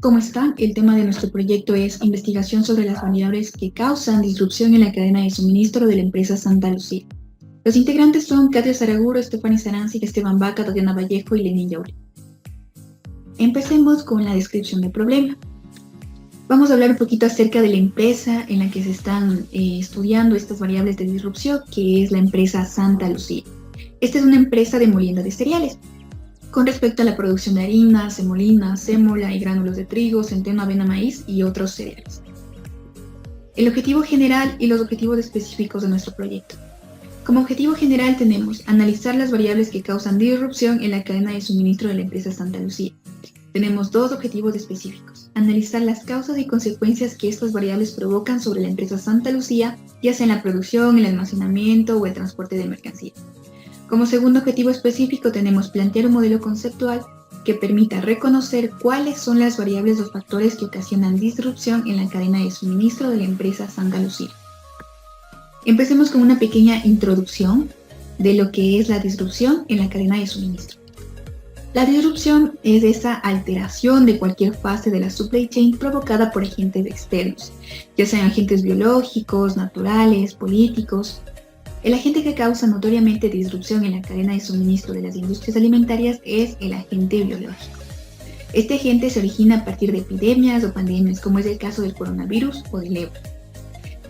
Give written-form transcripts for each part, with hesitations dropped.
¿Cómo están? El tema de nuestro proyecto es investigación sobre las variables que causan disrupción en la cadena de suministro de la empresa Santa Lucía. Los integrantes son Katia Saraguro, Estefany Sarancic, Esteban Vaca, Tatiana Vallejo y Lenín Yauri. Empecemos con la descripción del problema. Vamos a hablar un poquito acerca de la empresa en la que se están estudiando estas variables de disrupción, que es la empresa Santa Lucía. Esta es una empresa de molienda de cereales. Con respecto a la producción de harina, semolina, sémola y gránulos de trigo, centeno, avena, maíz y otros cereales. El objetivo general y los objetivos específicos de nuestro proyecto. Como objetivo general tenemos analizar las variables que causan disrupción en la cadena de suministro de la empresa Santa Lucía. Tenemos dos objetivos específicos: analizar las causas y consecuencias que estas variables provocan sobre la empresa Santa Lucía, ya sea en la producción, el almacenamiento o el transporte de mercancías. Como segundo objetivo específico tenemos plantear un modelo conceptual que permita reconocer cuáles son las variables o factores que ocasionan disrupción en la cadena de suministro de la empresa Santa Lucía. Empecemos con una pequeña introducción de lo que es la disrupción en la cadena de suministro. La disrupción es esa alteración de cualquier fase de la supply chain provocada por agentes externos, ya sean agentes biológicos, naturales, políticos. El agente que causa notoriamente disrupción en la cadena de suministro de las industrias alimentarias es el agente biológico. Este agente se origina a partir de epidemias o pandemias, como es el caso del coronavirus o del ébola.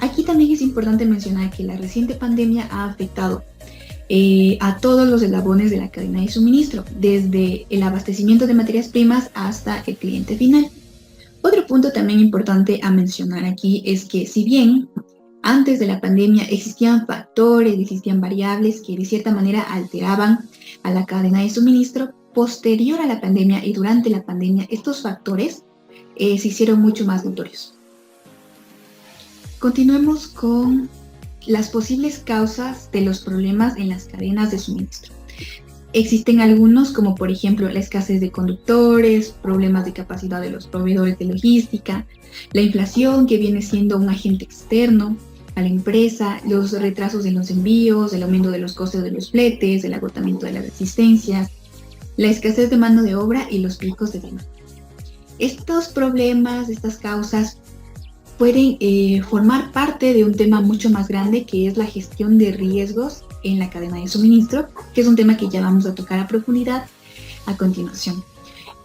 Aquí también es importante mencionar que la reciente pandemia ha afectado a todos los eslabones de la cadena de suministro, desde el abastecimiento de materias primas hasta el cliente final. Otro punto también importante a mencionar aquí es que, si bien antes de la pandemia existían factores, existían variables que de cierta manera alteraban a la cadena de suministro, posterior a la pandemia y durante la pandemia estos factores se hicieron mucho más notorios. Continuemos con las posibles causas de los problemas en las cadenas de suministro. Existen algunos, como por ejemplo la escasez de conductores, problemas de capacidad de los proveedores de logística, la inflación, que viene siendo un agente externo a la empresa, los retrasos en los envíos, el aumento de los costes de los fletes, el agotamiento de las existencias, la escasez de mano de obra y los picos de demanda. Estos problemas, estas causas, pueden formar parte de un tema mucho más grande, que es la gestión de riesgos en la cadena de suministro, que es un tema que ya vamos a tocar a profundidad a continuación.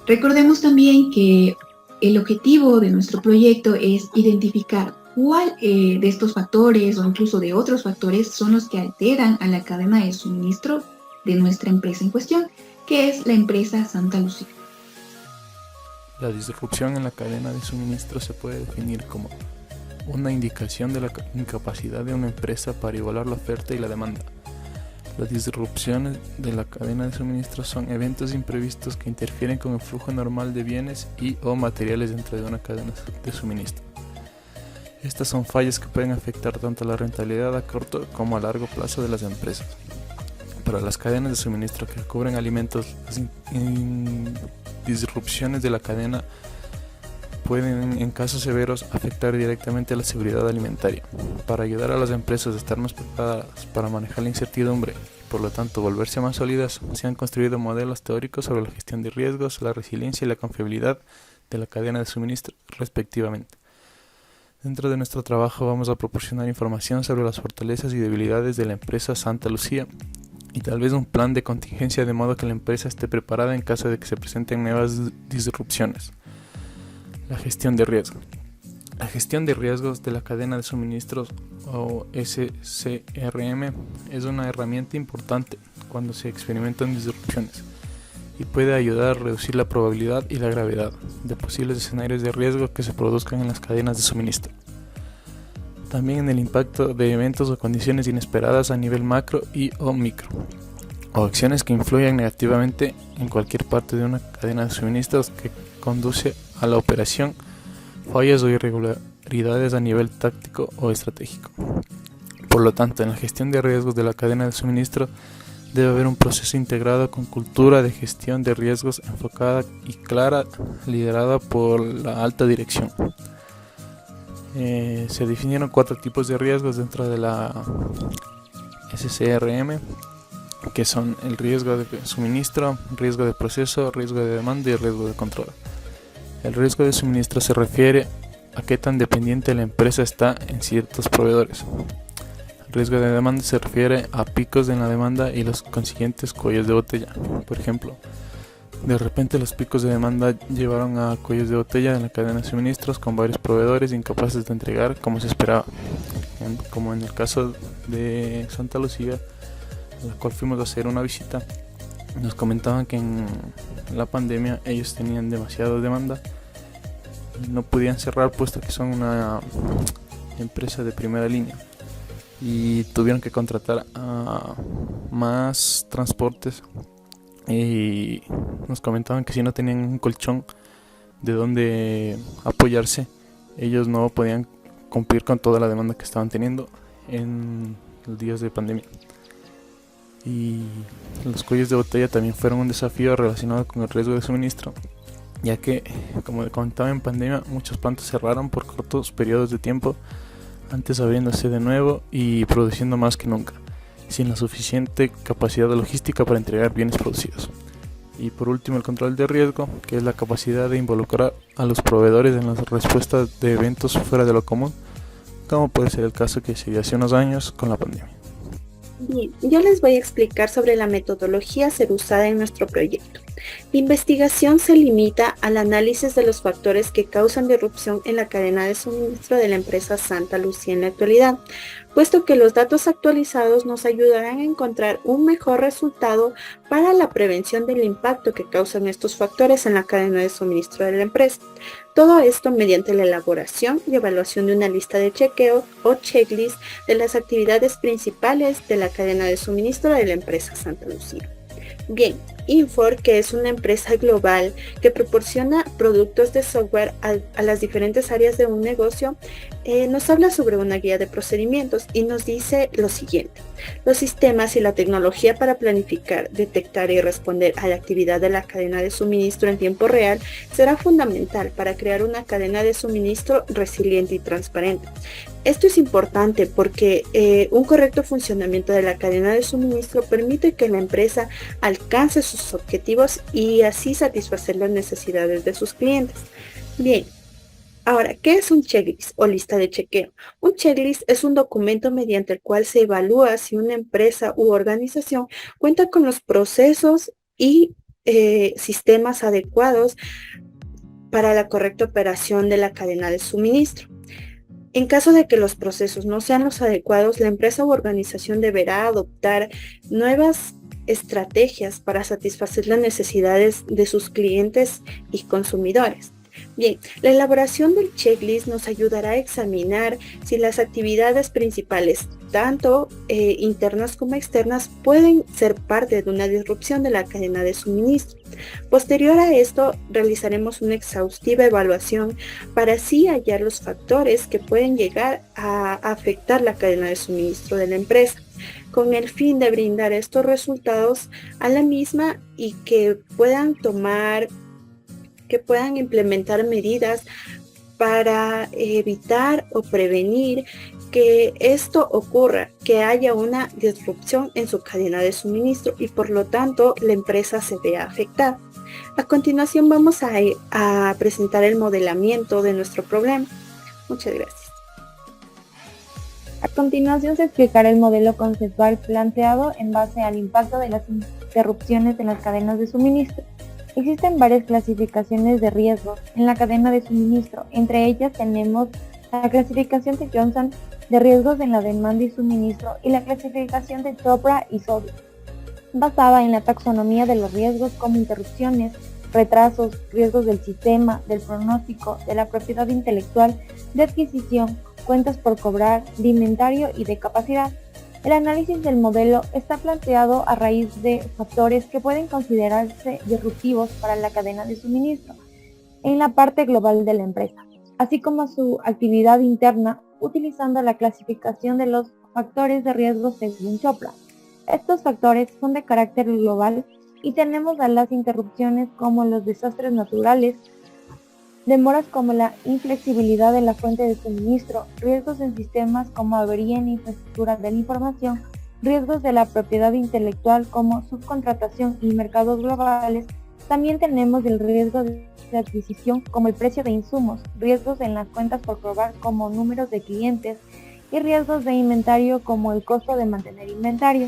Recordemos también que el objetivo de nuestro proyecto es identificar cuál de estos factores o incluso de otros factores son los que alteran a la cadena de suministro de nuestra empresa en cuestión, que es la empresa Santa Lucía. La disrupción en la cadena de suministro se puede definir como una indicación de la incapacidad de una empresa para igualar la oferta y la demanda. Las disrupciones de la cadena de suministro son eventos imprevistos que interfieren con el flujo normal de bienes y/o materiales dentro de una cadena de suministro. Estas son fallas que pueden afectar tanto la rentabilidad a corto como a largo plazo de las empresas. Para las cadenas de suministro que cubren alimentos, las disrupciones de la cadena pueden, en casos severos, afectar directamente a la seguridad alimentaria. Para ayudar a las empresas a estar más preparadas para manejar la incertidumbre y por lo tanto volverse más sólidas, se han construido modelos teóricos sobre la gestión de riesgos, la resiliencia y la confiabilidad de la cadena de suministro, respectivamente. Dentro de nuestro trabajo vamos a proporcionar información sobre las fortalezas y debilidades de la empresa Santa Lucía y tal vez un plan de contingencia, de modo que la empresa esté preparada en caso de que se presenten nuevas disrupciones. La gestión de riesgo. La gestión de riesgos de la cadena de suministros, o SCRM, es una herramienta importante cuando se experimentan disrupciones y puede ayudar a reducir la probabilidad y la gravedad de posibles escenarios de riesgo que se produzcan en las cadenas de suministro. También en el impacto de eventos o condiciones inesperadas a nivel macro y o micro, o acciones que influyan negativamente en cualquier parte de una cadena de suministros que conduce a la operación, fallas o irregularidades a nivel táctico o estratégico. Por lo tanto, en la gestión de riesgos de la cadena de suministro debe haber un proceso integrado con cultura de gestión de riesgos enfocada y clara, liderada por la alta dirección. Se definieron 4 tipos de riesgos dentro de la SCRM, que son el riesgo de suministro, riesgo de proceso, riesgo de demanda y riesgo de control. El riesgo de suministro se refiere a qué tan dependiente la empresa está en ciertos proveedores. El riesgo de demanda se refiere a picos en la demanda y los consiguientes cuellos de botella. Por ejemplo, de repente los picos de demanda llevaron a cuellos de botella en la cadena de suministros con varios proveedores incapaces de entregar como se esperaba, como en el caso de Santa Lucía, a la cual fuimos a hacer una visita. Nos comentaban que en la pandemia ellos tenían demasiada demanda y no podían cerrar puesto que son una empresa de primera línea y tuvieron que contratar a más transportes y nos comentaban que si no tenían un colchón de donde apoyarse, ellos no podían cumplir con toda la demanda que estaban teniendo en los días de pandemia. Y los cuellos de botella también fueron un desafío relacionado con el riesgo de suministro, ya que, como comentaba, en pandemia muchas plantas cerraron por cortos periodos de tiempo, antes abriéndose de nuevo y produciendo más que nunca, sin la suficiente capacidad logística para entregar bienes producidos. Y por último, el control de riesgo, que es la capacidad de involucrar a los proveedores en las respuestas de eventos fuera de lo común, como puede ser el caso que se dio hace unos años con la pandemia. Bien, yo les voy a explicar sobre la metodología a ser usada en nuestro proyecto. La investigación se limita al análisis de los factores que causan disrupción en la cadena de suministro de la empresa Santa Lucía en la actualidad, puesto que los datos actualizados nos ayudarán a encontrar un mejor resultado para la prevención del impacto que causan estos factores en la cadena de suministro de la empresa. Todo esto mediante la elaboración y evaluación de una lista de chequeo o checklist de las actividades principales de la cadena de suministro de la empresa Santa Lucía. Bien, Infor, que es una empresa global que proporciona productos de software a las diferentes áreas de un negocio, nos habla sobre una guía de procedimientos y nos dice lo siguiente: los sistemas y la tecnología para planificar, detectar y responder a la actividad de la cadena de suministro en tiempo real será fundamental para crear una cadena de suministro resiliente y transparente. Esto es importante porque un correcto funcionamiento de la cadena de suministro permite que la empresa alcance sus objetivos y así satisfacer las necesidades de sus clientes. Bien, ahora, ¿qué es un checklist o lista de chequeo? Un checklist es un documento mediante el cual se evalúa si una empresa u organización cuenta con los procesos y sistemas adecuados para la correcta operación de la cadena de suministro. En caso de que los procesos no sean los adecuados, la empresa u organización deberá adoptar nuevas estrategias para satisfacer las necesidades de sus clientes y consumidores. Bien, la elaboración del checklist nos ayudará a examinar si las actividades principales, tanto internas como externas, pueden ser parte de una disrupción de la cadena de suministro. Posterior a esto, realizaremos una exhaustiva evaluación para así hallar los factores que pueden llegar a afectar la cadena de suministro de la empresa, con el fin de brindar estos resultados a la misma y que puedan implementar medidas para evitar o prevenir que esto ocurra, que haya una disrupción en su cadena de suministro y por lo tanto la empresa se vea afectada. A continuación vamos a presentar el modelamiento de nuestro problema. Muchas gracias. A continuación se explicará el modelo conceptual planteado en base al impacto de las interrupciones en las cadenas de suministro. Existen varias clasificaciones de riesgos en la cadena de suministro. Entre ellas tenemos la clasificación de Johnson de riesgos en la demanda y suministro y la clasificación de Chopra y Soddy, basada en la taxonomía de los riesgos como interrupciones, retrasos, riesgos del sistema, del pronóstico, de la propiedad intelectual, de adquisición, cuentas por cobrar, de inventario y de capacidad. El análisis del modelo está planteado a raíz de factores que pueden considerarse disruptivos para la cadena de suministro en la parte global de la empresa, así como su actividad interna, utilizando la clasificación de los factores de riesgo según Chopra. Estos factores son de carácter global y tenemos a las interrupciones como los desastres naturales, demoras como la inflexibilidad de la fuente de suministro, riesgos en sistemas como avería en infraestructura de la información, riesgos de la propiedad intelectual como subcontratación y mercados globales, También tenemos el riesgo de adquisición como el precio de insumos, riesgos en las cuentas por probar como números de clientes y riesgos de inventario como el costo de mantener inventario.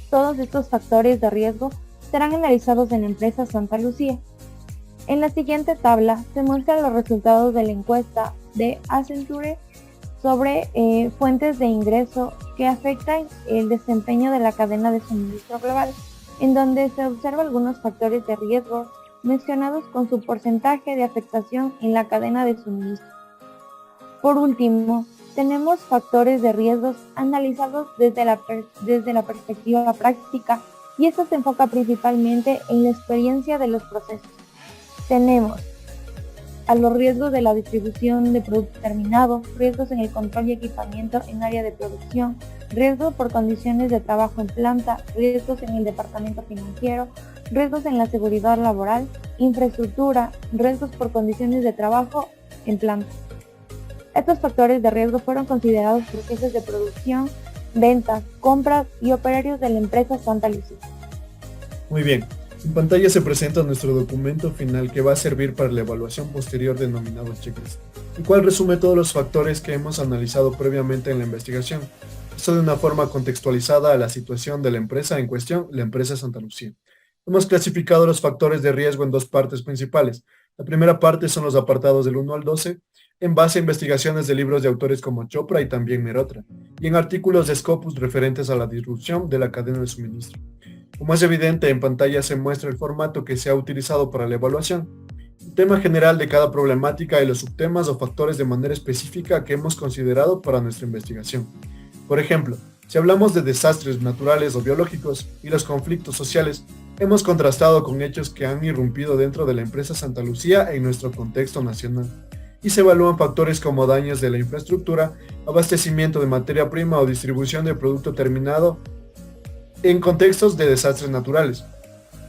Todos estos factores de riesgo serán analizados en la empresa Santa Lucía. En la siguiente tabla se muestran los resultados de la encuesta de Accenture sobre fuentes de ingreso que afectan el desempeño de la cadena de suministro global, en donde se observa algunos factores de riesgo mencionados con su porcentaje de afectación en la cadena de suministro. Por último, tenemos factores de riesgos analizados desde la perspectiva práctica, y esto se enfoca principalmente en la experiencia de los procesos. Tenemos a los riesgos de la distribución de producto terminado, riesgos en el control y equipamiento en área de producción, riesgos por condiciones de trabajo en planta, riesgos en el departamento financiero, riesgos en la seguridad laboral, infraestructura, riesgos por condiciones de trabajo en planta. Estos factores de riesgo fueron considerados por jefes de producción, ventas, compras y operarios de la empresa Santa Lucía. Muy bien. En pantalla se presenta nuestro documento final que va a servir para la evaluación posterior denominado checklist, el cual resume todos los factores que hemos analizado previamente en la investigación, esto de una forma contextualizada a la situación de la empresa en cuestión, la empresa Santa Lucía. Hemos clasificado los factores de riesgo en dos partes principales. La primera parte son los apartados del 1 al 12, en base a investigaciones de libros de autores como Chopra y también Mehrotra, y en artículos de Scopus referentes a la disrupción de la cadena de suministro. Como es evidente, en pantalla se muestra el formato que se ha utilizado para la evaluación, el tema general de cada problemática y los subtemas o factores de manera específica que hemos considerado para nuestra investigación. Por ejemplo, si hablamos de desastres naturales o biológicos y los conflictos sociales, hemos contrastado con hechos que han irrumpido dentro de la empresa Santa Lucía en nuestro contexto nacional, y se evalúan factores como daños de la infraestructura, abastecimiento de materia prima o distribución de producto terminado en contextos de desastres naturales.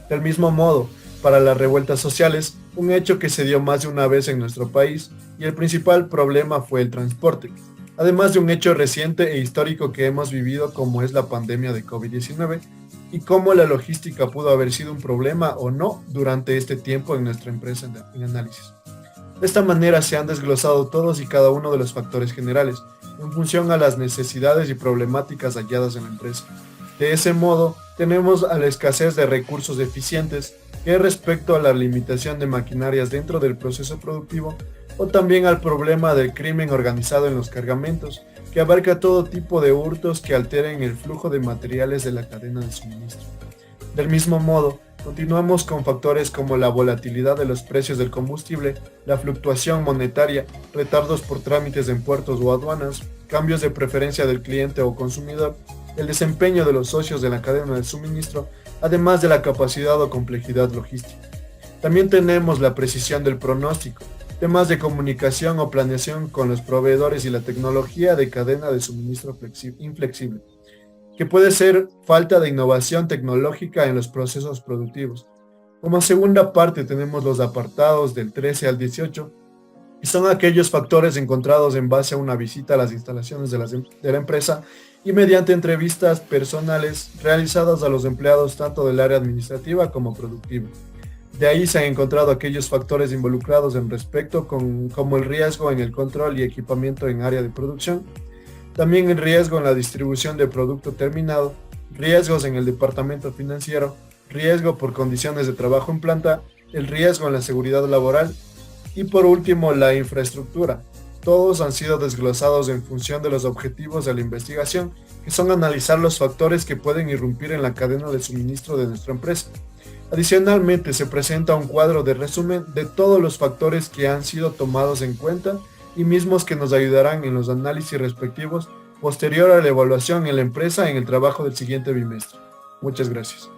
Del mismo modo, para las revueltas sociales, un hecho que se dio más de una vez en nuestro país, y el principal problema fue el transporte, además de un hecho reciente e histórico que hemos vivido como es la pandemia de COVID-19, y cómo la logística pudo haber sido un problema o no durante este tiempo en nuestra empresa en análisis. De esta manera se han desglosado todos y cada uno de los factores generales, en función a las necesidades y problemáticas halladas en la empresa. De ese modo, tenemos a la escasez de recursos eficientes, que respecto a la limitación de maquinarias dentro del proceso productivo, o también al problema del crimen organizado en los cargamentos, que abarca todo tipo de hurtos que alteren el flujo de materiales de la cadena de suministro. Del mismo modo, continuamos con factores como la volatilidad de los precios del combustible, la fluctuación monetaria, retardos por trámites en puertos o aduanas, cambios de preferencia del cliente o consumidor, el desempeño de los socios de la cadena de suministro, además de la capacidad o complejidad logística. También tenemos la precisión del pronóstico, temas de comunicación o planeación con los proveedores y la tecnología de cadena de suministro inflexible, que puede ser falta de innovación tecnológica en los procesos productivos. Como segunda parte tenemos los apartados del 13 al 18, y son aquellos factores encontrados en base a una visita a las instalaciones de la empresa y mediante entrevistas personales realizadas a los empleados tanto del área administrativa como productiva. De ahí se han encontrado aquellos factores involucrados en respecto como el riesgo en el control y equipamiento en área de producción, también el riesgo en la distribución de producto terminado, riesgos en el departamento financiero, riesgo por condiciones de trabajo en planta, el riesgo en la seguridad laboral y por último la infraestructura. Todos han sido desglosados en función de los objetivos de la investigación, que son analizar los factores que pueden irrumpir en la cadena de suministro de nuestra empresa. Adicionalmente, se presenta un cuadro de resumen de todos los factores que han sido tomados en cuenta y mismos que nos ayudarán en los análisis respectivos posterior a la evaluación en la empresa en el trabajo del siguiente bimestre. Muchas gracias.